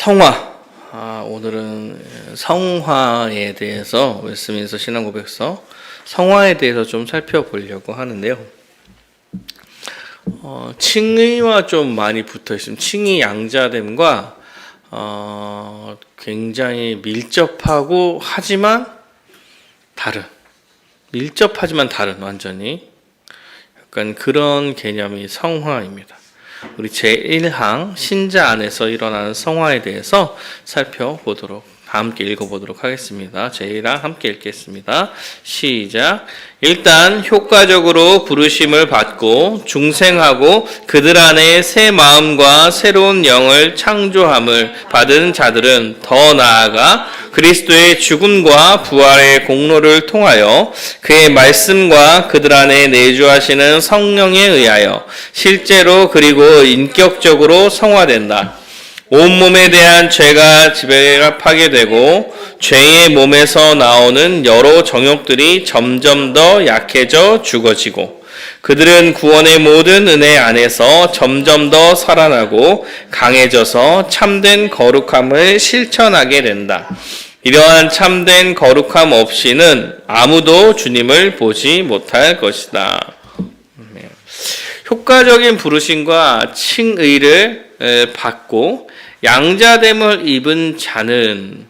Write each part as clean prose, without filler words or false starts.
성화. 오늘은 성화에 대해서 웨스트민스터 신앙고백서 성화에 대해서 좀 살펴보려고 하는데요. 칭의와 좀 많이 붙어 있습니다. 칭의 양자됨과 굉장히 밀접하고 하지만 다른, 밀접하지만 다른, 완전히 약간 그런 개념이 성화입니다. 우리 제1항 신자 안에서 일어나는 성화에 대해서 살펴보도록, 함께 읽어보도록 하겠습니다. 제1항 함께 읽겠습니다. 시작. 일단 효과적으로 부르심을 받고 중생하고 그들 안에 새 마음과 새로운 영을 창조함을 받은 자들은 더 나아가 그리스도의 죽음과 부활의 공로를 통하여 그의 말씀과 그들 안에 내주하시는 성령에 의하여 실제로 그리고 인격적으로 성화된다. 온몸에 대한 죄가 지배가 되고 죄의 몸에서 나오는 여러 정욕들이 점점 더 약해져 죽어지고 그들은 구원의 모든 은혜 안에서 점점 더 살아나고 강해져서 참된 거룩함을 실천하게 된다. 이러한 참된 거룩함 없이는 아무도 주님을 보지 못할 것이다. 효과적인 부르심과 칭의를 받고 양자됨을 입은 자는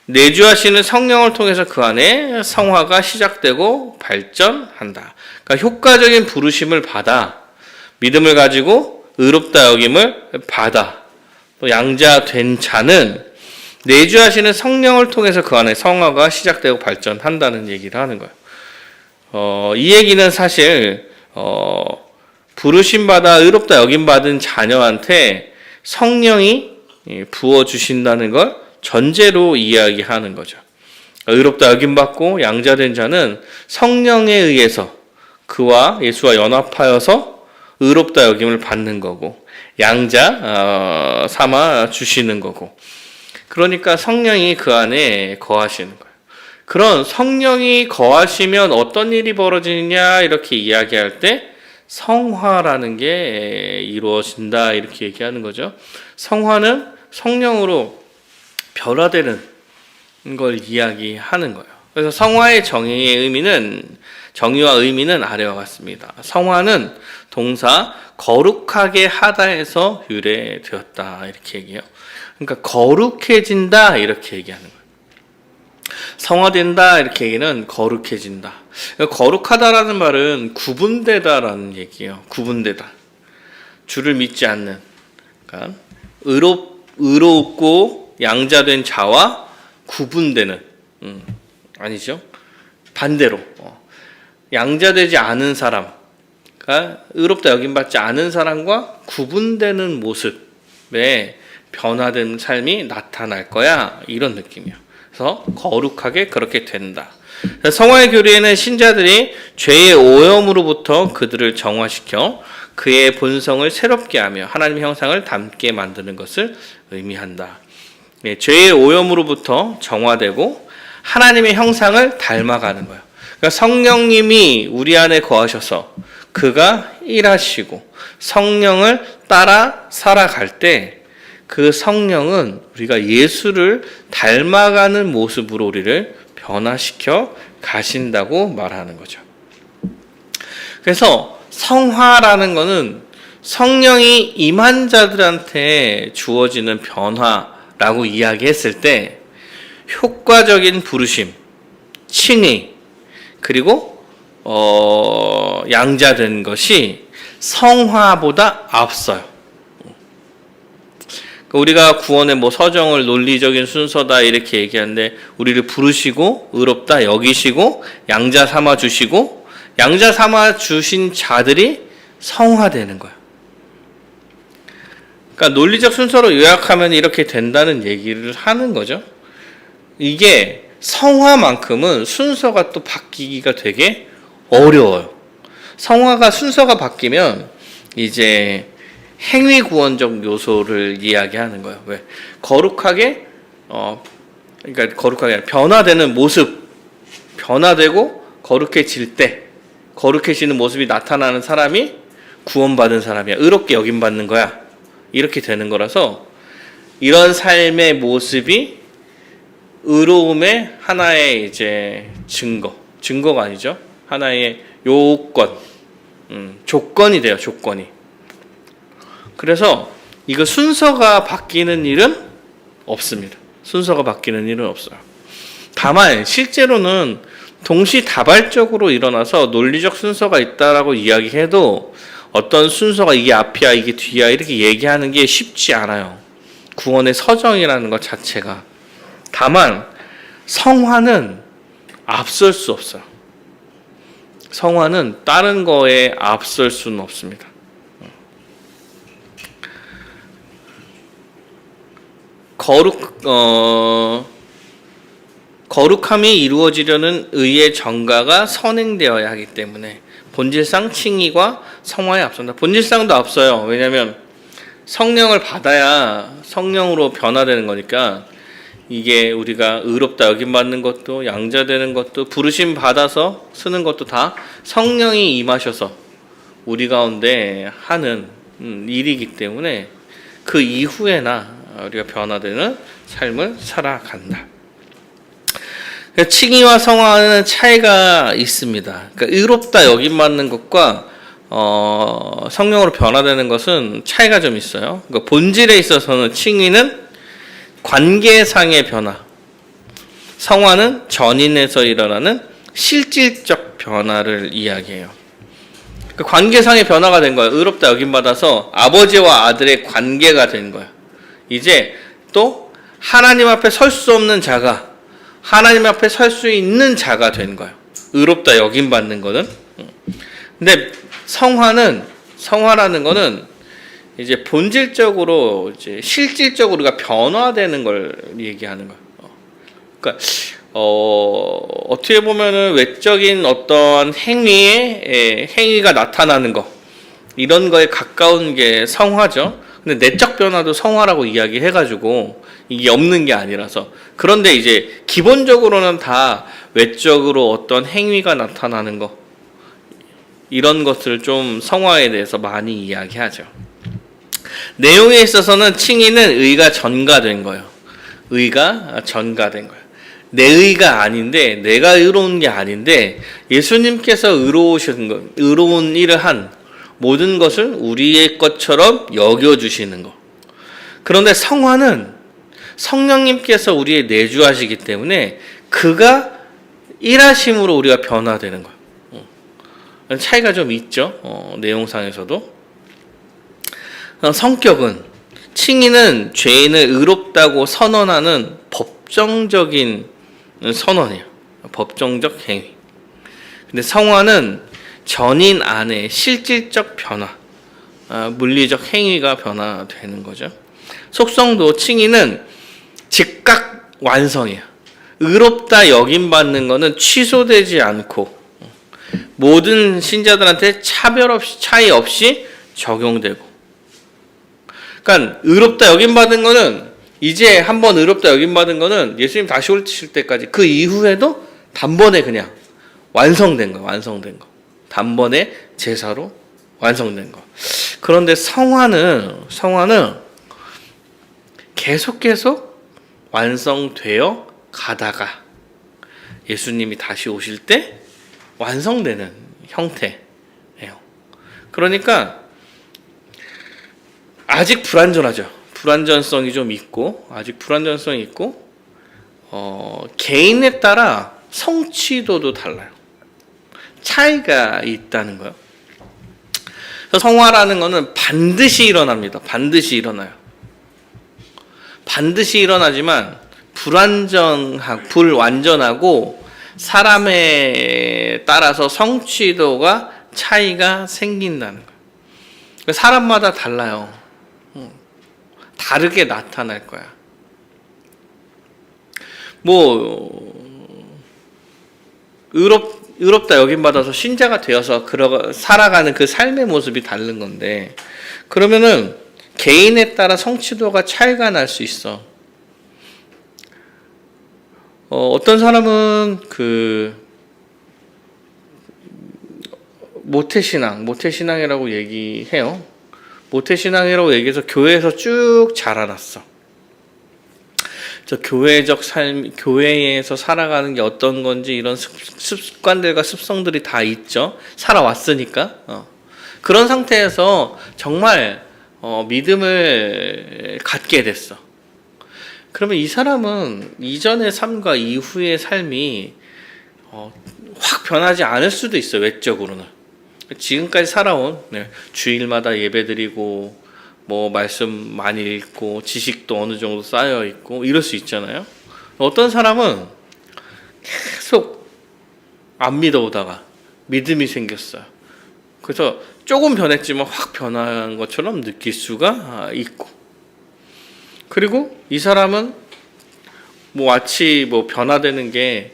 내주하시는 성령을 통해서 그 안에 성화가 시작되고 발전한다. 그러니까 효과적인 부르심을 받아 믿음을 가지고 의롭다 여김을 받아 또 양자된 자는 내주하시는 성령을 통해서 그 안에 성화가 시작되고 발전한다는 얘기를 하는 거예요. 이 얘기는 사실 부르심 받아 의롭다 여김 받은 자녀한테 성령이 부어주신다는 걸 전제로 이야기하는 거죠. 의롭다 여김받고 양자된 자는 성령에 의해서 그와 예수와 연합하여서 의롭다 여김을 받는 거고 양자 삼아 주시는 거고, 그러니까 성령이 그 안에 거하시는 거예요. 그런 성령이 거하시면 어떤 일이 벌어지느냐 이렇게 이야기할 때 성화라는 게 이루어진다 이렇게 얘기하는 거죠. 성화는 성령으로 변화되는 걸 이야기하는 거예요. 그래서 성화의 정의와 의미는 아래와 같습니다. 성화는 동사 거룩하게 하다에서 유래되었다 이렇게 얘기해요. 그러니까 거룩해진다 이렇게 얘기하는 거예요. 성화된다 이렇게 얘기는 거룩해진다. 거룩하다라는 말은 구분되다라는 얘기예요. 구분되다. 주를 믿지 않는, 그러니까 의롭고 양자된 자와 구분되는, 아니죠? 반대로 양자되지 않은 사람, 그러니까 의롭다 여김받지 않은 사람과 구분되는 모습에 변화된 삶이 나타날 거야 이런 느낌이에요. 그래서 거룩하게 그렇게 된다. 성화의 교리에는 신자들이 죄의 오염으로부터 그들을 정화시켜 그의 본성을 새롭게 하며 하나님의 형상을 닮게 만드는 것을 의미한다. 죄의 오염으로부터 정화되고 하나님의 형상을 닮아가는 거예요. 그러니까 성령님이 우리 안에 거하셔서 그가 일하시고 성령을 따라 살아갈 때 그 성령은 우리가 예수를 닮아가는 모습으로 우리를 변화시켜 가신다고 말하는 거죠. 그래서 성화라는 것은 성령이 임한 자들한테 주어지는 변화라고 이야기했을 때 효과적인 부르심, 칭의, 그리고 양자된 것이 성화보다 앞서요. 우리가 구원의 서정을 논리적인 순서다 이렇게 얘기하는데 우리를 부르시고 의롭다 여기시고 양자 삼아 주시고 양자 삼아 주신 자들이 성화되는 거예요. 그러니까 논리적 순서로 요약하면 이렇게 된다는 얘기를 하는 거죠. 이게 성화만큼은 순서가 또 바뀌기가 되게 어려워요. 성화가 순서가 바뀌면 이제 행위 구원적 요소를 이야기하는 거예요. 왜? 거룩하게 그러니까 거룩하게 변화되는 모습, 변화되고 거룩해질 때 거룩해지는 모습이 나타나는 사람이 구원받은 사람이야. 의롭게 여김받는 거야. 이렇게 되는 거라서 이런 삶의 모습이 의로움의 하나의 이제 증거가 아니죠. 하나의 요건, 조건이 돼요. 조건이. 그래서 이거 순서가 바뀌는 일은 없습니다. 순서가 바뀌는 일은 없어요. 다만 실제로는 동시다발적으로 일어나서 논리적 순서가 있다라고 이야기해도 어떤 순서가 이게 앞이야 이게 뒤야 이렇게 얘기하는 게 쉽지 않아요. 구원의 서정이라는 것 자체가. 다만 성화는 앞설 수 없어요. 성화는 다른 거에 앞설 수는 없습니다. 거룩함이 이루어지려는 의의 전가가 선행되어야 하기 때문에 본질상 칭의과 성화에 앞선다. 본질상도 앞서요. 왜냐하면 성령을 받아야 성령으로 변화되는 거니까 이게 우리가 의롭다 여김받는 것도 양자되는 것도 부르심 받아서 쓰는 것도 다 성령이 임하셔서 우리 가운데 하는 일이기 때문에 그 이후에나 우리가 변화되는 삶을 살아간다. 칭의와 성화는 차이가 있습니다. 그러니까 의롭다 여김받는 것과 성령으로 변화되는 것은 차이가 좀 있어요. 그러니까 본질에 있어서는 칭의는 관계상의 변화, 성화는 전인에서 일어나는 실질적 변화를 이야기해요. 그러니까 관계상의 변화가 된 거예요. 의롭다 여김받아서 아버지와 아들의 관계가 된 거예요. 이제 또 하나님 앞에 설 수 없는 자가 하나님 앞에 설 수 있는 자가 된 거예요. 의롭다 여김받는 거는. 근데 성화라는 거는 이제 본질적으로 이제 실질적으로 우리가 변화되는 걸 얘기하는 거예요. 그러니까 어떻게 보면은 외적인 어떤 행위가 나타나는 거 이런 거에 가까운 게 성화죠. 근데 내적 변화도 성화라고 이야기해가지고 이게 없는 게 아니라서. 그런데 이제 기본적으로는 다 외적으로 어떤 행위가 나타나는 거 이런 것을 좀 성화에 대해서 많이 이야기하죠. 내용에 있어서는 칭의는 의가 전가된 거예요. 의가 전가된 거예요. 내 의가 아닌데 내가 의로운 게 아닌데 예수님께서 의로운 일을 한 모든 것을 우리의 것처럼 여겨주시는 거. 그런데 성화는 성령님께서 우리의 내주하시기 때문에 그가 일하심으로 우리가 변화되는 거예요. 차이가 좀 있죠. 내용상에서도. 성격은 칭의는 죄인을 의롭다고 선언하는 법정적인 선언이에요. 법정적 행위. 근데 성화는 전인 안에 실질적 변화, 물리적 행위가 변화되는 거죠. 속성도 칭의는 즉각 완성이에요. 의롭다 여김받는 거는 취소되지 않고 모든 신자들한테 차이 없이 적용되고. 그러니까 의롭다 여김받은 거는 이제 한번 의롭다 여김받은 거는 예수님 다시 오실 때까지 그 이후에도 단번에 그냥 완성된 거. 단번에 제사로 완성된 거. 그런데 성화는 계속 완성되어 가다가 예수님이 다시 오실 때 완성되는 형태예요. 그러니까 아직 불완전하죠. 불완전성이 좀 있고 개인에 따라 성취도도 달라요. 차이가 있다는 거예요. 그래서 성화라는 거는 반드시 일어납니다. 반드시 일어나요. 반드시 일어나지만 불완전하고 사람에 따라서 성취도가 차이가 생긴다는 거예요. 사람마다 달라요. 다르게 나타날 거야. 의롭다 여김받아서 신자가 되어서 살아가는 그 삶의 모습이 다른 건데, 그러면은 개인에 따라 성취도가 차이가 날 수 있어. 어떤 사람은 모태신앙이라고 얘기해요. 모태신앙이라고 얘기해서 교회에서 쭉 자라났어. 저 교회적 삶, 교회에서 살아가는 게 어떤 건지 이런 습관들과 습성들이 다 있죠. 살아왔으니까. 그런 상태에서 정말 믿음을 갖게 됐어. 그러면 이 사람은 이전의 삶과 이후의 삶이 확 변하지 않을 수도 있어요. 외적으로는. 지금까지 살아온 주일마다 예배드리고 뭐 말씀 많이 읽고 지식도 어느 정도 쌓여 있고 이럴 수 있잖아요. 어떤 사람은 계속 안 믿어오다가 믿음이 생겼어요. 그래서 조금 변했지만 확 변한 것처럼 느낄 수가 있고, 그리고 이 사람은 뭐 마치 뭐 변화되는 게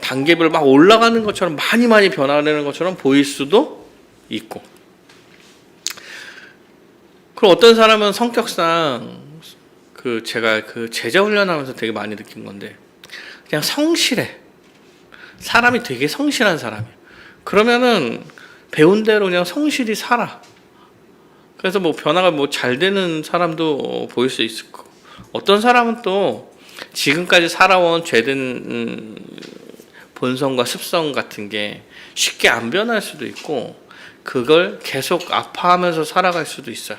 단계별 막 올라가는 것처럼 많이 변화되는 것처럼 보일 수도 있고, 그리고 어떤 사람은 성격상 제가 제자 훈련하면서 되게 많이 느낀 건데 그냥 성실해. 사람이 되게 성실한 사람이에요. 그러면은 배운 대로 그냥 성실히 살아. 그래서 뭐 변화가 뭐 잘 되는 사람도 보일 수 있을 거고, 어떤 사람은 또 지금까지 살아온 죄된 본성과 습성 같은 게 쉽게 안 변할 수도 있고 그걸 계속 아파하면서 살아갈 수도 있어요.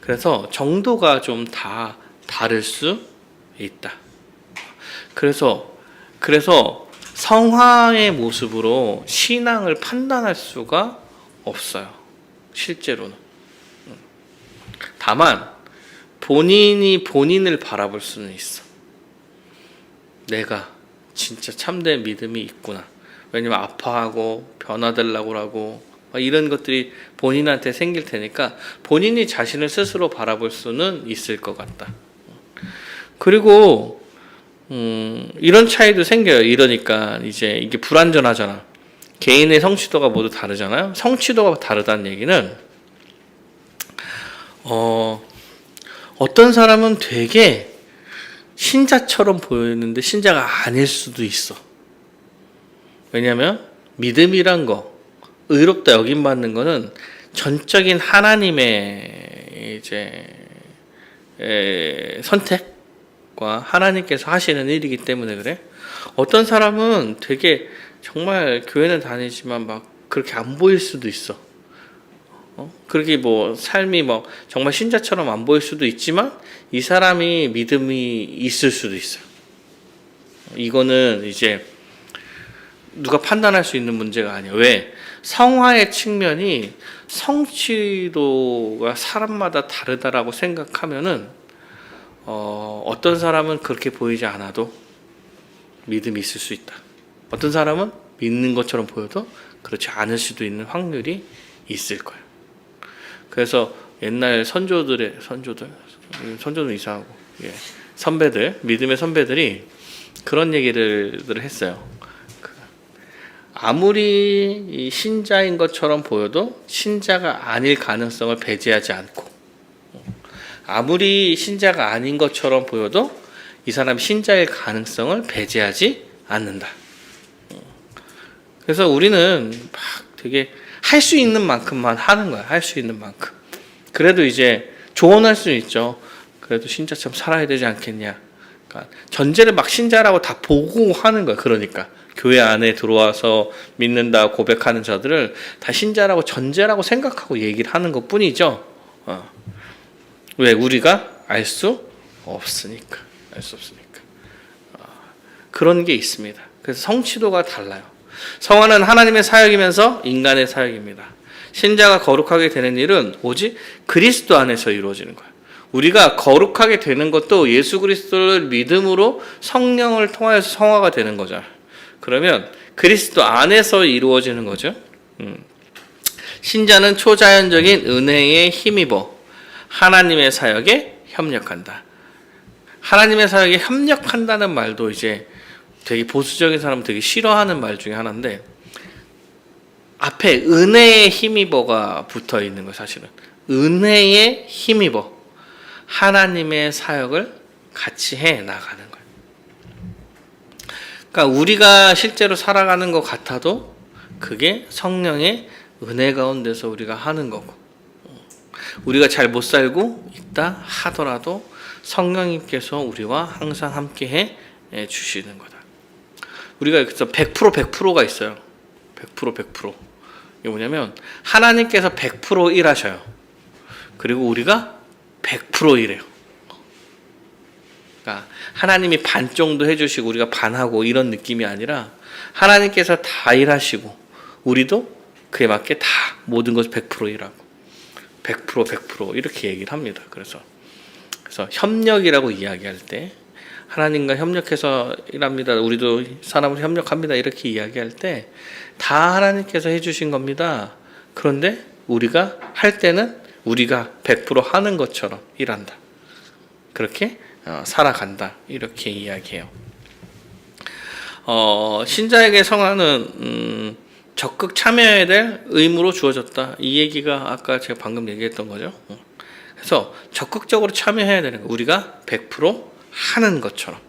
그래서 정도가 좀 다 다를 수 있다. 그래서 성화의 모습으로 신앙을 판단할 수가 없어요. 실제로는. 다만 본인이 본인을 바라볼 수는 있어. 내가 진짜 참된 믿음이 있구나. 왜냐면 아파하고 변화되려고 하고 이런 것들이 본인한테 생길 테니까 본인이 자신을 스스로 바라볼 수는 있을 것 같다. 그리고 이런 차이도 생겨요. 이러니까 이제 이게 불완전하잖아. 개인의 성취도가 모두 다르잖아요. 성취도가 다르다는 얘기는 어떤 사람은 되게 신자처럼 보이는데 신자가 아닐 수도 있어. 왜냐하면 믿음이란 거, 의롭다 여김받는 거는 전적인 하나님의 이제 선택과 하나님께서 하시는 일이기 때문에 그래. 어떤 사람은 되게 정말 교회는 다니지만 막 그렇게 안 보일 수도 있어. 그렇게 뭐 삶이 뭐 정말 신자처럼 안 보일 수도 있지만 이 사람이 믿음이 있을 수도 있어요. 이거는 이제 누가 판단할 수 있는 문제가 아니에요. 왜? 성화의 측면이 성취도가 사람마다 다르다라고 생각하면은 어떤 사람은 그렇게 보이지 않아도 믿음이 있을 수 있다. 어떤 사람은 믿는 것처럼 보여도 그렇지 않을 수도 있는 확률이 있을 거예요. 그래서 옛날 선조들은 이상하고 선배들, 믿음의 선배들이 그런 얘기를 했어요. 아무리 신자인 것처럼 보여도 신자가 아닐 가능성을 배제하지 않고, 아무리 신자가 아닌 것처럼 보여도 이 사람이 신자일 가능성을 배제하지 않는다. 그래서 우리는 막 되게 할 수 있는 만큼만 하는 거야. 할 수 있는 만큼. 그래도 이제 조언할 수 있죠. 그래도 신자처럼 살아야 되지 않겠냐. 그러니까 전제를 막 신자라고 다 보고 하는 거야. 그러니까 교회 안에 들어와서 믿는다 고백하는 자들을 다 신자라고 전제라고 생각하고 얘기를 하는 것 뿐이죠. 왜? 우리가 알 수 없으니까. 그런 게 있습니다. 그래서 성취도가 달라요. 성화는 하나님의 사역이면서 인간의 사역입니다. 신자가 거룩하게 되는 일은 오직 그리스도 안에서 이루어지는 거예요. 우리가 거룩하게 되는 것도 예수 그리스도를 믿음으로 성령을 통하여서 성화가 되는 거죠. 그러면 그리스도 안에서 이루어지는 거죠. 신자는 초자연적인 은혜에 힘입어 하나님의 사역에 협력한다. 하나님의 사역에 협력한다는 말도 이제 되게 보수적인 사람은 되게 싫어하는 말 중에 하나인데, 앞에 은혜에 힘입어가 붙어 있는 거예요. 사실은 은혜에 힘입어 하나님의 사역을 같이 해 나가는 거예요. 그러니까 우리가 실제로 살아가는 것 같아도 그게 성령의 은혜 가운데서 우리가 하는 거고, 우리가 잘 못 살고 있다 하더라도 성령님께서 우리와 항상 함께 해 주시는 거다. 우리가 여기서 100%가 있어요. 100%. 이게 뭐냐면 하나님께서 100% 일하셔요. 그리고 우리가 100% 일해요. 그러니까 하나님이 반 정도 해주시고 우리가 반하고 이런 느낌이 아니라 하나님께서 다 일하시고 우리도 그에 맞게 다 모든 것을 100% 일하고 100% 이렇게 얘기를 합니다. 그래서 협력이라고 이야기할 때 하나님과 협력해서 일합니다. 우리도 사람을 협력합니다. 이렇게 이야기할 때 다 하나님께서 해주신 겁니다. 그런데 우리가 할 때는 우리가 100% 하는 것처럼 일한다. 그렇게 살아간다. 이렇게 이야기해요. 신자에게 성화는 적극 참여해야 될 의무로 주어졌다. 이 얘기가 아까 제가 방금 얘기했던 거죠. 그래서 적극적으로 참여해야 되는 거. 우리가 100% 하는 것처럼.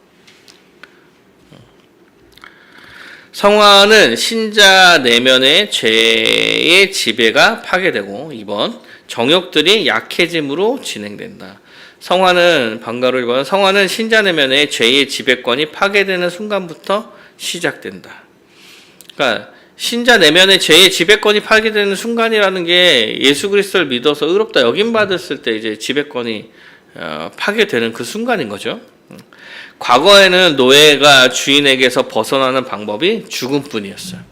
성화는 신자 내면의 죄의 지배가 파괴되고 2번 정욕들이 약해짐으로 진행된다. 성화는 방가로 1번 성화는 신자 내면의 죄의 지배권이 파괴되는 순간부터 시작된다. 그러니까 신자 내면의 죄의 지배권이 파괴되는 순간이라는 게 예수 그리스도를 믿어서 의롭다 여김 받았을 때 이제 지배권이 파괴되는 그 순간인 거죠. 과거에는 노예가 주인에게서 벗어나는 방법이 죽음뿐이었어요.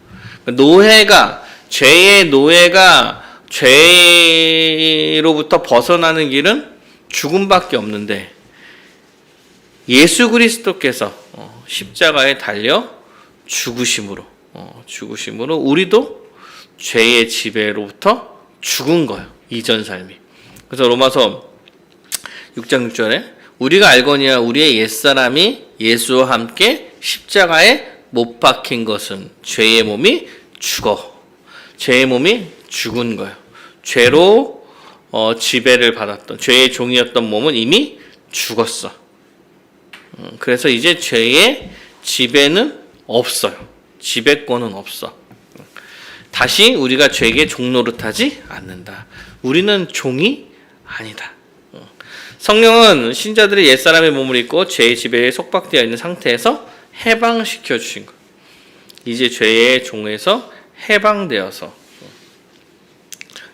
죄의 노예가 죄로부터 벗어나는 길은 죽음밖에 없는데 예수 그리스도께서 십자가에 달려 죽으심으로 우리도 죄의 지배로부터 죽은 거예요. 이전 삶이. 그래서 로마서 6장 6절에 우리가 알거니와 우리의 옛사람이 예수와 함께 십자가에 못 박힌 것은 죄의 몸이 죽은 거예요. 죄로 지배를 받았던 죄의 종이었던 몸은 이미 죽었어. 그래서 이제 죄의 지배는 없어요. 지배권은 없어. 다시 우리가 죄에게 종노릇하지 않는다. 우리는 종이 아니다. 성령은 신자들이 옛사람의 몸을 입고 죄의 지배에 속박되어 있는 상태에서 해방시켜 주신 것. 이제 죄의 종에서 해방되어서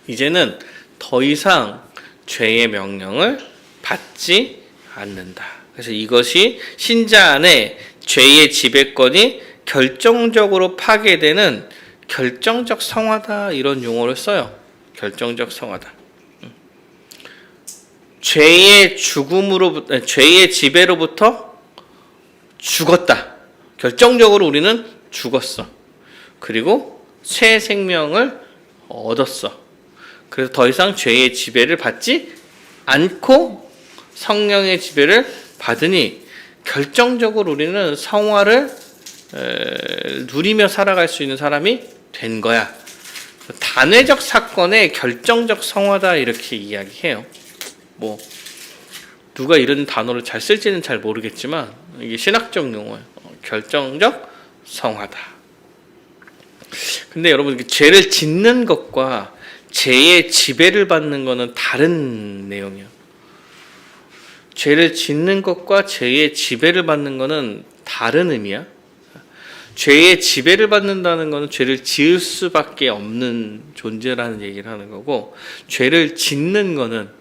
이제는 더 이상 죄의 명령을 받지 않는다. 그래서 이것이 신자 안에 죄의 지배권이 결정적으로 파괴되는 결정적 성화다. 이런 용어를 써요. 결정적 성화다. 죄의 지배로부터 죽었다. 결정적으로 우리는 죽었어. 그리고 새 생명을 얻었어. 그래서 더 이상 죄의 지배를 받지 않고 성령의 지배를 받으니 결정적으로 우리는 성화를 누리며 살아갈 수 있는 사람이 된 거야. 단회적 사건의 결정적 성화다. 이렇게 이야기해요. 누가 이런 단어를 잘 쓸지는 잘 모르겠지만 이게 신학적 용어예요. 결정적 성화다. 근데 여러분 죄를 짓는 것과 죄의 지배를 받는 것은 다른 내용이에요. 죄를 짓는 것과 죄의 지배를 받는 것은 다른 의미야. 죄의 지배를 받는다는 것은 죄를 지을 수밖에 없는 존재라는 얘기를 하는 거고, 죄를 짓는 것은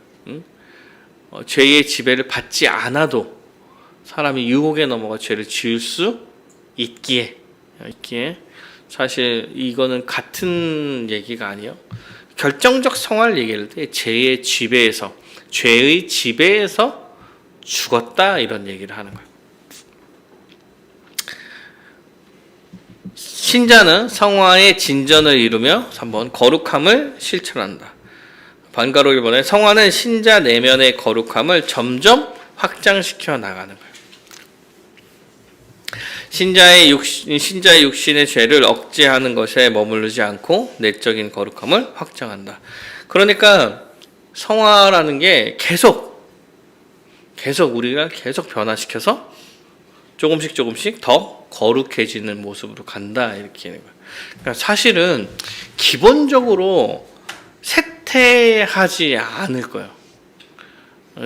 죄의 지배를 받지 않아도 사람이 유혹에 넘어가 죄를 지을 수 있기에 사실 이거는 같은 얘기가 아니에요. 결정적 성화를 얘기할 때 죄의 지배에서 죽었다 이런 얘기를 하는 거예요. 신자는 성화의 진전을 이루며 3번 거룩함을 실천한다. 반가로 1번에 성화는 신자 내면의 거룩함을 점점 확장시켜 나가는 거예요. 신자의 육신의 죄를 억제하는 것에 머무르지 않고 내적인 거룩함을 확장한다. 그러니까 성화라는 게 계속 우리가 계속 변화시켜서 조금씩 더 거룩해지는 모습으로 간다 이렇게 하는 거예요. 그러니까 사실은 기본적으로 쇠퇴하지 않을 거예요.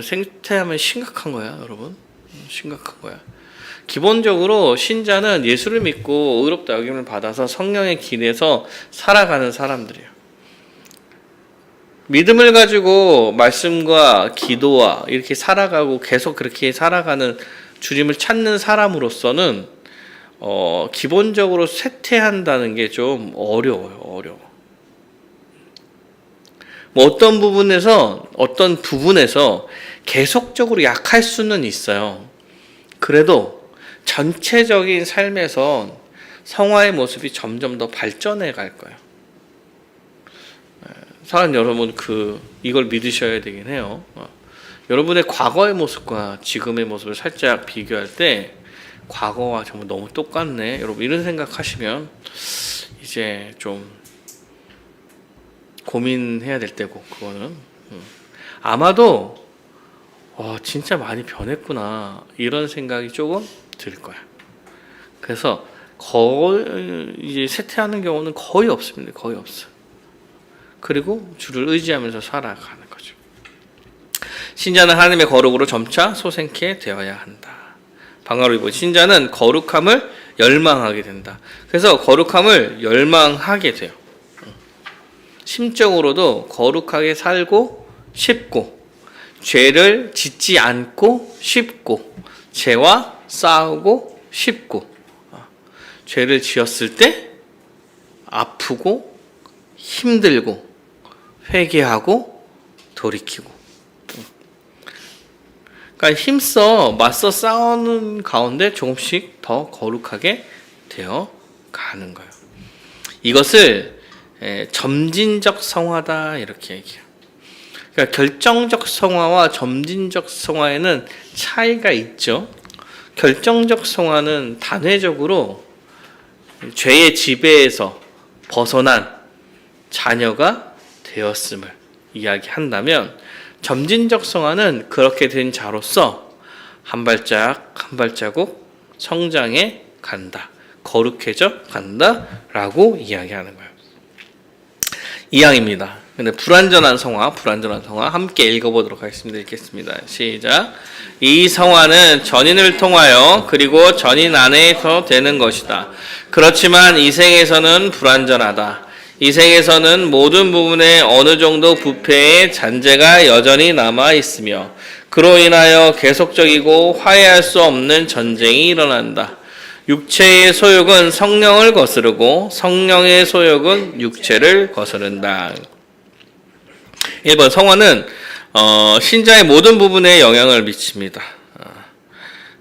쇠퇴하면 심각한 거야, 여러분. 심각한 거야. 기본적으로 신자는 예수를 믿고 의롭다 여김을 받아서 성령의 길에서 살아가는 사람들이에요. 믿음을 가지고 말씀과 기도와 이렇게 살아가고 계속 그렇게 살아가는 주님을 찾는 사람으로서는 기본적으로 쇠퇴한다는 게 좀 어려워요. 뭐 어떤 부분에서 계속적으로 약할 수는 있어요. 그래도 전체적인 삶에서 성화의 모습이 점점 더 발전해 갈 거예요. 사랑하는 여러분, 이걸 믿으셔야 되긴 해요. 여러분의 과거의 모습과 지금의 모습을 살짝 비교할 때 과거와 정말 너무 똑같네. 여러분 이런 생각하시면 이제 좀 고민해야 될 때고, 그거는 아마도 진짜 많이 변했구나 이런 생각이 조금 들 거야. 그래서 거의 이제 쇠퇴하는 경우는 거의 없습니다. 거의 없어. 그리고 주를 의지하면서 살아가는 거죠. 신자는 하나님의 거룩으로 점차 소생케 되어야 한다. 방언으로 이보 신자는 거룩함을 열망하게 된다. 그래서 거룩함을 열망하게 돼요. 심적으로도 거룩하게 살고 싶고, 죄를 짓지 않고 싶고, 죄와 싸우고 싶고, 죄를 지었을 때 아프고 힘들고 회개하고 돌이키고, 그러니까 힘써 맞서 싸우는 가운데 조금씩 더 거룩하게 되어 가는 거예요. 이것을 점진적 성화다 이렇게 얘기해요. 그러니까 결정적 성화와 점진적 성화에는 차이가 있죠. 결정적 성화는 단회적으로 죄의 지배에서 벗어난 자녀가 되었음을 이야기한다면, 점진적 성화는 그렇게 된 자로서 한 발짝 한 발자국 성장해 간다, 거룩해져 간다 라고 이야기하는 거예요. 2항입니다. 근데 불완전한 성화 함께 읽어보도록 하겠습니다. 읽겠습니다. 시작. 이 성화는 전인을 통하여 그리고 전인 안에서 되는 것이다. 그렇지만 이 생에서는 불완전하다. 이 생에서는 모든 부분에 어느 정도 부패의 잔재가 여전히 남아 있으며 그로 인하여 계속적이고 화해할 수 없는 전쟁이 일어난다. 육체의 소욕은 성령을 거스르고 성령의 소욕은 육체를 거스른다. 1번, 성화는 신자의 모든 부분에 영향을 미칩니다.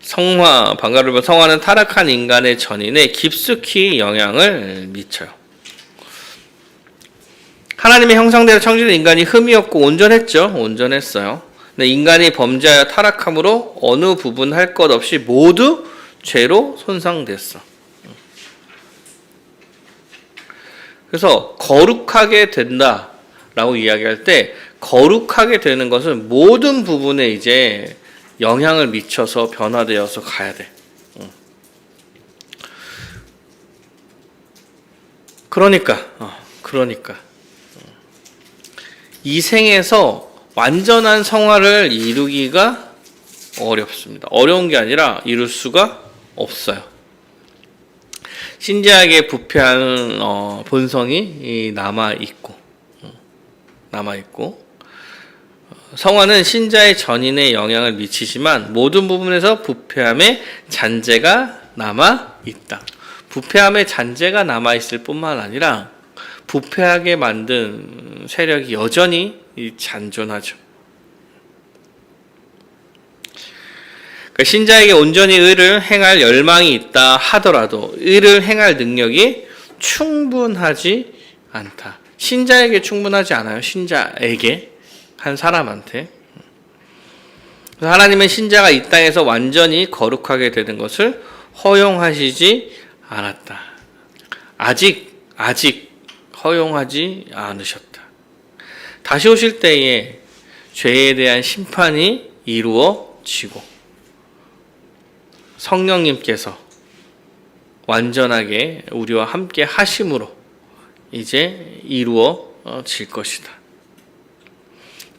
성화는 타락한 인간의 전인에 깊숙이 영향을 미쳐요. 하나님의 형상대로 창조된 인간이 흠이 없고 온전했어요. 근데 인간이 범죄하여 타락함으로 어느 부분 할 것 없이 모두 죄로 손상됐어. 그래서 거룩하게 된다라고 이야기할 때, 거룩하게 되는 것은 모든 부분에 이제 영향을 미쳐서 변화되어서 가야 돼. 그러니까 이 생에서 완전한 성화를 이루기가 어렵습니다. 어려운 게 아니라 이룰 수가 없어요. 신자에게 부패하는 본성이 남아있고 성화는 신자의 전인에 영향을 미치지만 모든 부분에서 부패함의 잔재가 남아있다. 부패함의 잔재가 남아있을 뿐만 아니라 부패하게 만든 세력이 여전히 잔존하죠. 그러니까 신자에게 온전히 의를 행할 열망이 있다 하더라도 의를 행할 능력이 충분하지 않다. 신자에게 충분하지 않아요. 신자에게, 한 사람한테. 하나님은 신자가 이 땅에서 완전히 거룩하게 되는 것을 허용하시지 않았다. 아직 허용하지 않으셨다. 다시 오실 때에 죄에 대한 심판이 이루어지고 성령님께서 완전하게 우리와 함께 하심으로 이제 이루어질 것이다.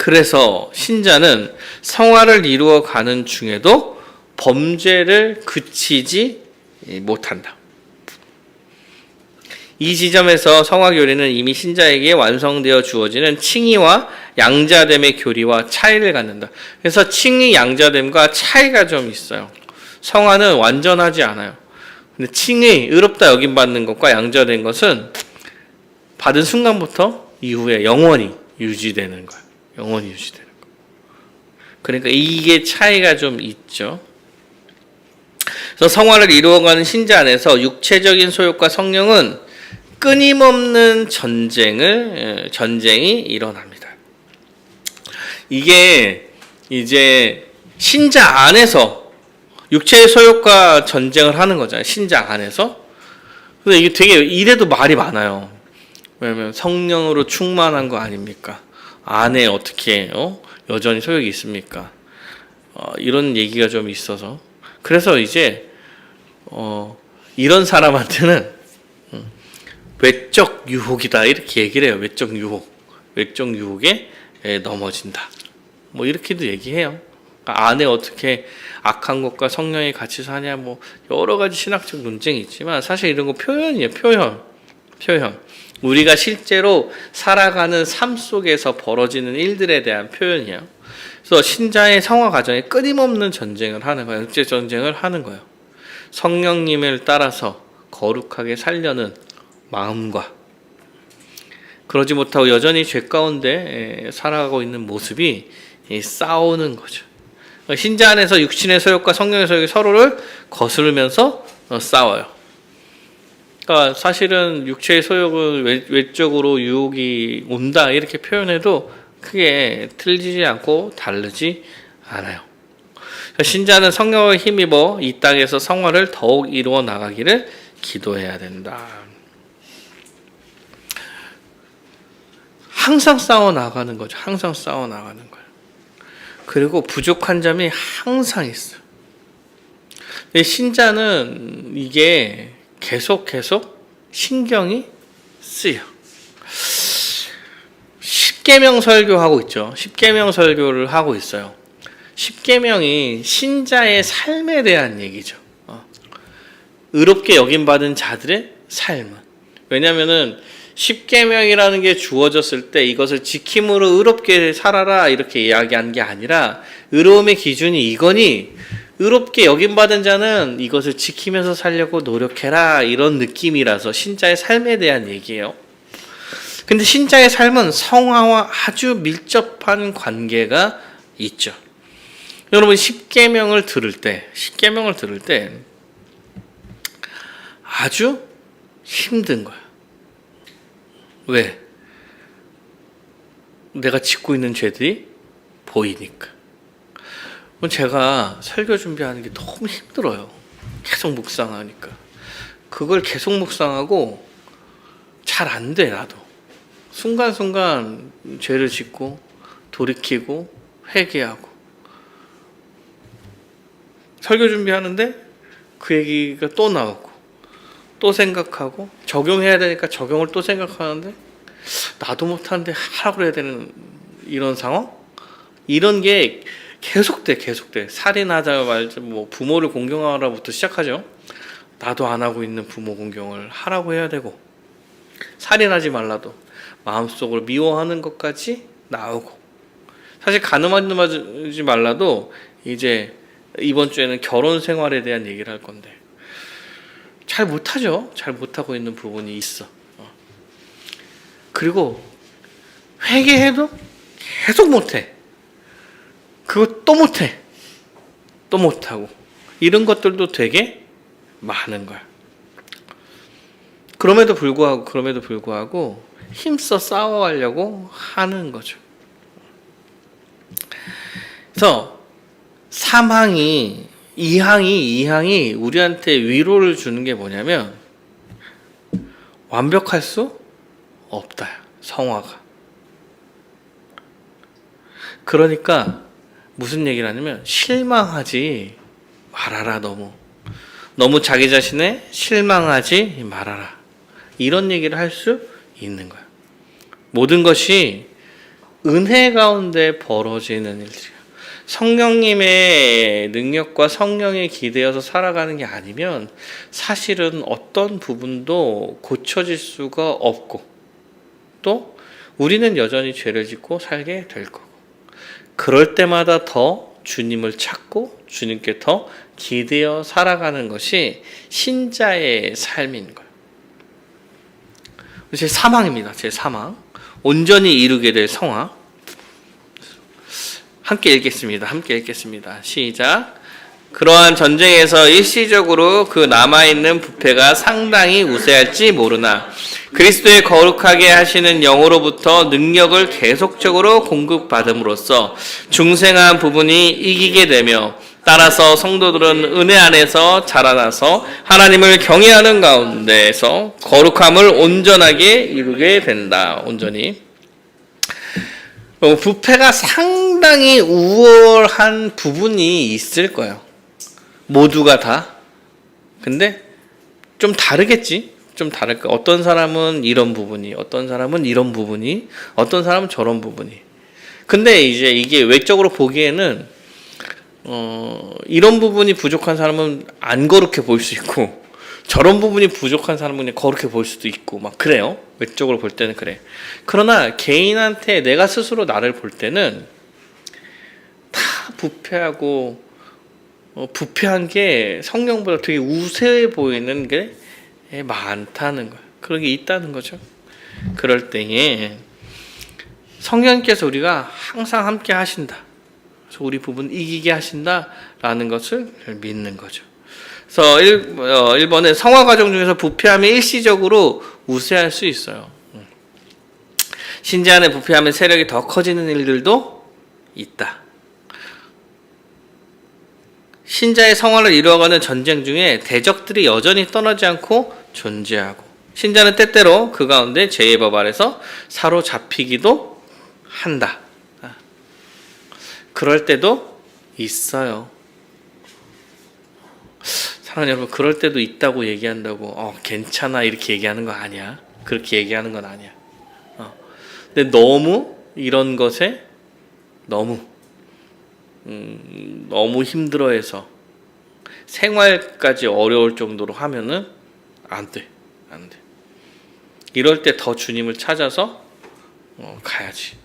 그래서 신자는 성화를 이루어가는 중에도 범죄를 그치지 못한다. 이 지점에서 성화교리는 이미 신자에게 완성되어 주어지는 칭의와 양자됨의 교리와 차이를 갖는다. 그래서 칭의, 양자됨과 차이가 좀 있어요. 성화는 완전하지 않아요. 근데 칭의, 의롭다 여김받는 것과 양자된 것은 받은 순간부터 이후에 영원히 유지되는 거예요. 영원히 유지되는 거예요. 그러니까 이게 차이가 좀 있죠. 그래서 성화를 이루어가는 신자 안에서 육체적인 소욕과 성령은 끊임없는 전쟁이 일어납니다. 이게 이제 신자 안에서 육체의 소욕과 전쟁을 하는 거잖아요. 신자 안에서. 근데 이게 되게 이래도 말이 많아요. 왜냐면 성령으로 충만한 거 아닙니까? 안에 어떻게 여전히 소욕이 있습니까? 이런 얘기가 좀 있어서 그래서 이제 이런 사람한테는 외적 유혹이다 이렇게 얘기를 해요. 외적 유혹에 넘어진다. 뭐 이렇게도 얘기해요. 그러니까 안에 어떻게 악한 것과 성령이 같이 사냐 뭐 여러 가지 신학적 논쟁이 있지만 사실 이런 거 표현이에요. 표현. 우리가 실제로 살아가는 삶 속에서 벌어지는 일들에 대한 표현이에요. 그래서 신자의 성화 과정에 끊임없는 전쟁을 하는 거예요. 육체 전쟁을 하는 거예요. 성령님을 따라서 거룩하게 살려는 마음과 그러지 못하고 여전히 죄 가운데 살아가고 있는 모습이 싸우는 거죠. 신자 안에서 육신의 소욕과 성령의 소욕이 서로를 거스르면서 싸워요. 그러니까 사실은 육체의 소욕을 외적으로 유혹이 온다 이렇게 표현해도 크게 틀리지 않고 다르지 않아요. 신자는 성령을 힘입어 이 땅에서 성화를 더욱 이루어 나가기를 기도해야 된다. 항상 싸워 나가는 거죠. 항상 싸워 나가는 거예요. 그리고 부족한 점이 항상 있어요. 신자는 이게 계속 신경이 쓰여. 십계명 설교하고 있죠. 십계명 설교를 하고 있어요. 십계명이 신자의 삶에 대한 얘기죠. 의롭게 여김받은 자들의 삶은. 왜냐면은 십계명이라는 게 주어졌을 때 이것을 지킴으로 의롭게 살아라 이렇게 이야기한 게 아니라 의로움의 기준이 이거니 의롭게 여김받은 자는 이것을 지키면서 살려고 노력해라 이런 느낌이라서 신자의 삶에 대한 얘기예요. 근데 신자의 삶은 성화와 아주 밀접한 관계가 있죠. 여러분 십계명을 들을 때 아주 힘든 거야. 왜? 내가 짓고 있는 죄들이 보이니까. 제가 설교 준비하는 게 너무 힘들어요. 계속 묵상하니까. 그걸 계속 묵상하고 잘 안 돼, 나도. 순간순간 죄를 짓고 돌이키고 회개하고. 설교 준비하는데 그 얘기가 또 나오고 또 생각하고 적용해야 되니까 적용을 또 생각하는데 나도 못하는데 하라고 해야 되는 이런 상황? 이런 게 계속돼. 살인하자 말자 뭐 부모를 공경하라부터 시작하죠. 나도 안 하고 있는 부모 공경을 하라고 해야 되고 살인하지 말라도 마음속으로 미워하는 것까지 나오고 사실 간음하지 말라도 이제 이번 주에는 결혼 생활에 대한 얘기를 할 건데 잘 못하죠. 잘 못하고 있는 부분이 있어. 그리고 회개해도 계속 못해. 그거 또 못해. 또 못하고. 이런 것들도 되게 많은 거야. 그럼에도 불구하고 힘써 싸워가려고 하는 거죠. 그래서 3항이 2항이 우리한테 위로를 주는 게 뭐냐면 완벽할 수 없다. 성화가. 그러니까 무슨 얘기를 하냐면 실망하지 말아라. 너무 자기 자신에 실망하지 말아라. 이런 얘기를 할 수 있는 거야. 모든 것이 은혜 가운데 벌어지는 일들이에요. 성령님의 능력과 성령에 기대어서 살아가는 게 아니면 사실은 어떤 부분도 고쳐질 수가 없고 또 우리는 여전히 죄를 짓고 살게 될 거고 그럴 때마다 더 주님을 찾고 주님께 더 기대어 살아가는 것이 신자의 삶인 거예요. 제 사망입니다. 제 사망. 온전히 이루게 될 성화. 함께 읽겠습니다. 시작. 그러한 전쟁에서 일시적으로 그 남아있는 부패가 상당히 우세할지 모르나 그리스도의 거룩하게 하시는 영으로부터 능력을 계속적으로 공급받음으로써 중생한 부분이 이기게 되며 따라서 성도들은 은혜 안에서 자라나서 하나님을 경외하는 가운데에서 거룩함을 온전하게 이루게 된다. 온전히. 부패가 상당히 우월한 부분이 있을 거예요. 모두가 다. 근데 좀 다르겠지. 좀 다를 거야. 어떤 사람은 이런 부분이, 어떤 사람은 이런 부분이, 어떤 사람은 저런 부분이. 근데 이제 이게 외적으로 보기에는 이런 부분이 부족한 사람은 안 거룩해 보일 수 있고 저런 부분이 부족한 사람은 그냥 거룩해 보일 수도 있고 막 그래요. 외적으로 볼 때는 그래. 그러나 개인한테 내가 스스로 나를 볼 때는 다 부패하고 부패한 게 성령보다 되게 우세해 보이는 게 많다는 거예요. 그런 게 있다는 거죠. 그럴 때에 성령님께서 우리가 항상 함께 하신다. 그래서 우리 부분 이기게 하신다라는 것을 믿는 거죠. 그래서 1번에 성화 과정 중에서 부패함이 일시적으로 우세할 수 있어요. 신자 안에 부패함의 세력이 더 커지는 일들도 있다. 신자의 성화를 이루어가는 전쟁 중에 대적들이 여전히 떠나지 않고 존재하고 신자는 때때로 그 가운데 죄의 법 아래서 사로잡히기도 한다. 그럴 때도 있어요. 사랑하는 여러분, 그럴 때도 있다고 얘기한다고 괜찮아 이렇게 얘기하는 거 아니야. 그렇게 얘기하는 건 아니야. 근데 너무 이런 것에 너무 힘들어해서 생활까지 어려울 정도로 하면은 안 돼. 이럴 때 더 주님을 찾아서 가야지.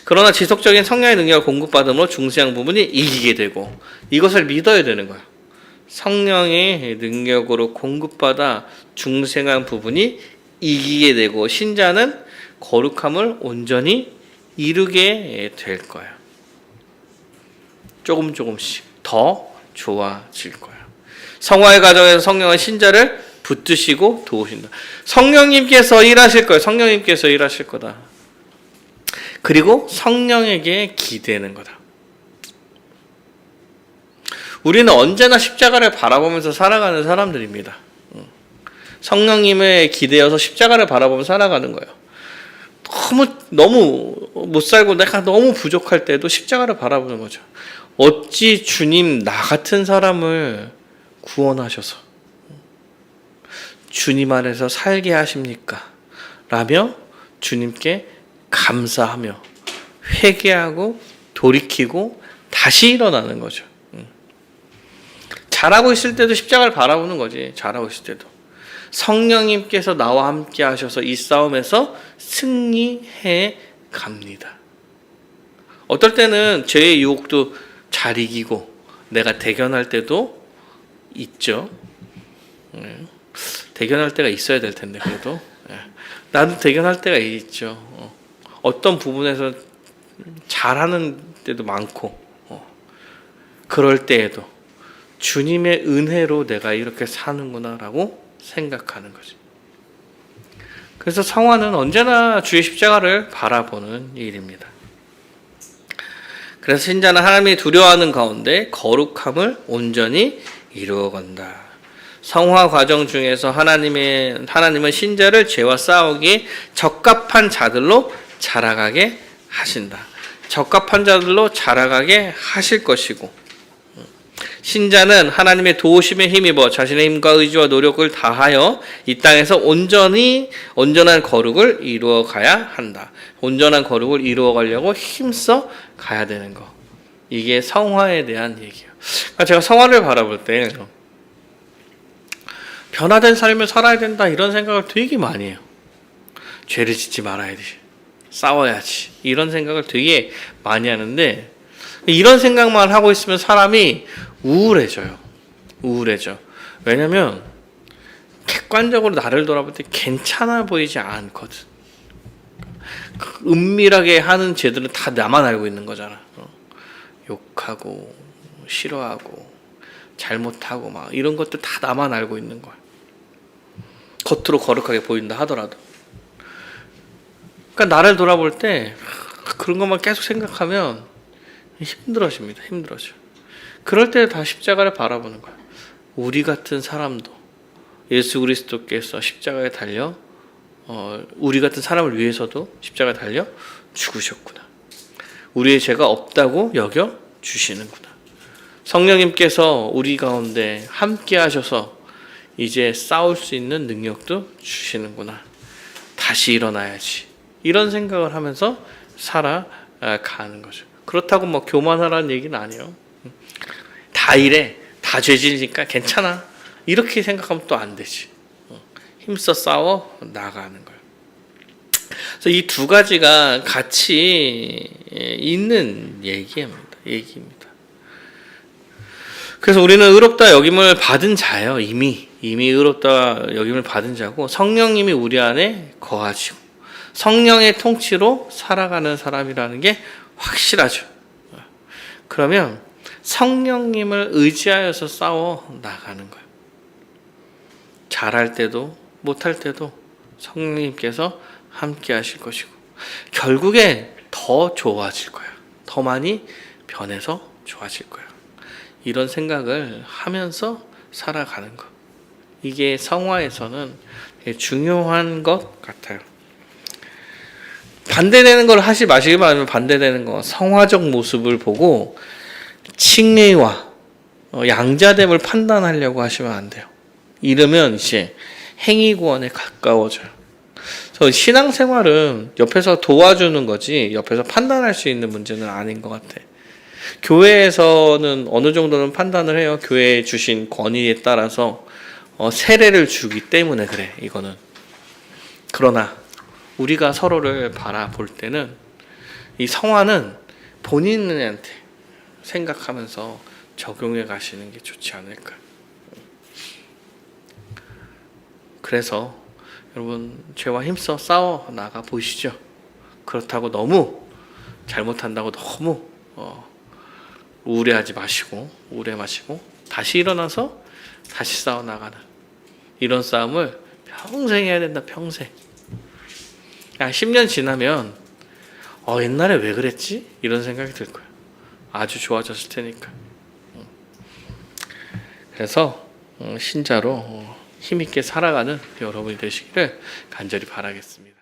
그러나 지속적인 성령의 능력을 공급받음으로 중세한 부분이 이기게 되고 이것을 믿어야 되는 거야. 성령의 능력으로 공급받아 중생한 부분이 이기게 되고 신자는 거룩함을 온전히 이루게 될 거야. 조금씩 더 좋아질 거야. 성화의 과정에서 성령은 신자를 붙드시고 도우신다. 성령님께서 일하실 거예요. 성령님께서 일하실 거다. 그리고 성령에게 기대는 거다. 우리는 언제나 십자가를 바라보면서 살아가는 사람들입니다. 성령님에 기대어서 십자가를 바라보면서 살아가는 거예요. 너무 못 살고 내가 너무 부족할 때도 십자가를 바라보는 거죠. 어찌 주님 나 같은 사람을 구원하셔서 주님 안에서 살게 하십니까? 라며 주님께 감사하며 회개하고 돌이키고 다시 일어나는 거죠. 잘하고 있을 때도 십자가를 바라보는 거지. 잘하고 있을 때도. 성령님께서 나와 함께 하셔서 이 싸움에서 승리해 갑니다. 어떨 때는 죄의 유혹도 잘 이기고 내가 대견할 때도 있죠. 대견할 때가 있어야 될 텐데 그래도 나도 대견할 때가 있죠. 어떤 부분에서 잘하는 때도 많고 그럴 때에도 주님의 은혜로 내가 이렇게 사는구나라고 생각하는 거지. 그래서 성화는 언제나 주의 십자가를 바라보는 일입니다. 그래서 신자는 하나님이 두려워하는 가운데 거룩함을 온전히 이루어간다. 성화 과정 중에서 하나님은 신자를 죄와 싸우기에 적합한 자들로 자라가게 하신다. 적합한 자들로 자라가게 하실 것이고 신자는 하나님의 도우심에 힘입어 자신의 힘과 의지와 노력을 다하여 이 땅에서 온전한 거룩을 이루어 가야 한다. 온전한 거룩을 이루어 가려고 힘써 가야 되는 거. 이게 성화에 대한 얘기예요. 그러니까 제가 성화를 바라볼 때 변화된 삶을 살아야 된다 이런 생각을 되게 많이 해요. 죄를 짓지 말아야지. 싸워야지. 이런 생각을 되게 많이 하는데 이런 생각만 하고 있으면 사람이 우울해져요. 왜냐면 객관적으로 나를 돌아볼 때 괜찮아 보이지 않거든. 은밀하게 하는 죄들은 다 나만 알고 있는 거잖아. 욕하고 싫어하고 잘못하고 막 이런 것들 다 나만 알고 있는 거야. 겉으로 거룩하게 보인다 하더라도. 그러니까 나를 돌아볼 때 그런 것만 계속 생각하면 힘들어집니다. 그럴 때 다 십자가를 바라보는 거야. 우리 같은 사람도 예수 그리스도께서 십자가에 달려 우리 같은 사람을 위해서도 십자가에 달려 죽으셨구나. 우리의 죄가 없다고 여겨 주시는구나. 성령님께서 우리 가운데 함께 하셔서 이제 싸울 수 있는 능력도 주시는구나. 다시 일어나야지. 이런 생각을 하면서 살아가는 거죠. 그렇다고 뭐 교만하라는 얘기는 아니에요. 다 이래. 다 죄질니까 괜찮아. 이렇게 생각하면 또 안 되지. 힘써 싸워 나가는 거예요. 그래서 이 두 가지가 같이 있는 얘기입니다. 그래서 우리는 의롭다 여김을 받은 자예요. 이미 의롭다 여김을 받은 자고 성령님이 우리 안에 거하시고 성령의 통치로 살아가는 사람이라는 게 확실하죠. 그러면 성령님을 의지하여서 싸워 나가는 거예요. 잘할 때도 못할 때도 성령님께서 함께 하실 것이고 결국에 더 좋아질 거예요. 더 많이 변해서 좋아질 거예요. 이런 생각을 하면서 살아가는 것. 이게 성화에서는 되게 중요한 것 같아요. 반대되는 걸 하지 마시기 바라면 반대되는 거 성화적 모습을 보고 칭의와 양자됨을 판단하려고 하시면 안 돼요. 이러면 이제 행위구원에 가까워져요. 그래서 신앙생활은 옆에서 도와주는 거지 옆에서 판단할 수 있는 문제는 아닌 것 같아. 교회에서는 어느 정도는 판단을 해요. 교회에 주신 권위에 따라서 세례를 주기 때문에 그래. 이거는. 그러나 우리가 서로를 바라볼 때는 이 성화는 본인한테 생각하면서 적용해 가시는 게 좋지 않을까. 그래서 여러분 죄와 힘써 싸워 나가 보시죠. 그렇다고 너무 잘못한다고 너무 우울해하지 마시고 다시 일어나서 다시 싸워 나가는 이런 싸움을 평생 해야 된다. 평생. 10년 지나면 옛날에 왜 그랬지? 이런 생각이 들 거예요. 아주 좋아졌을 테니까. 그래서 신자로 힘있게 살아가는 여러분이 되시기를 간절히 바라겠습니다.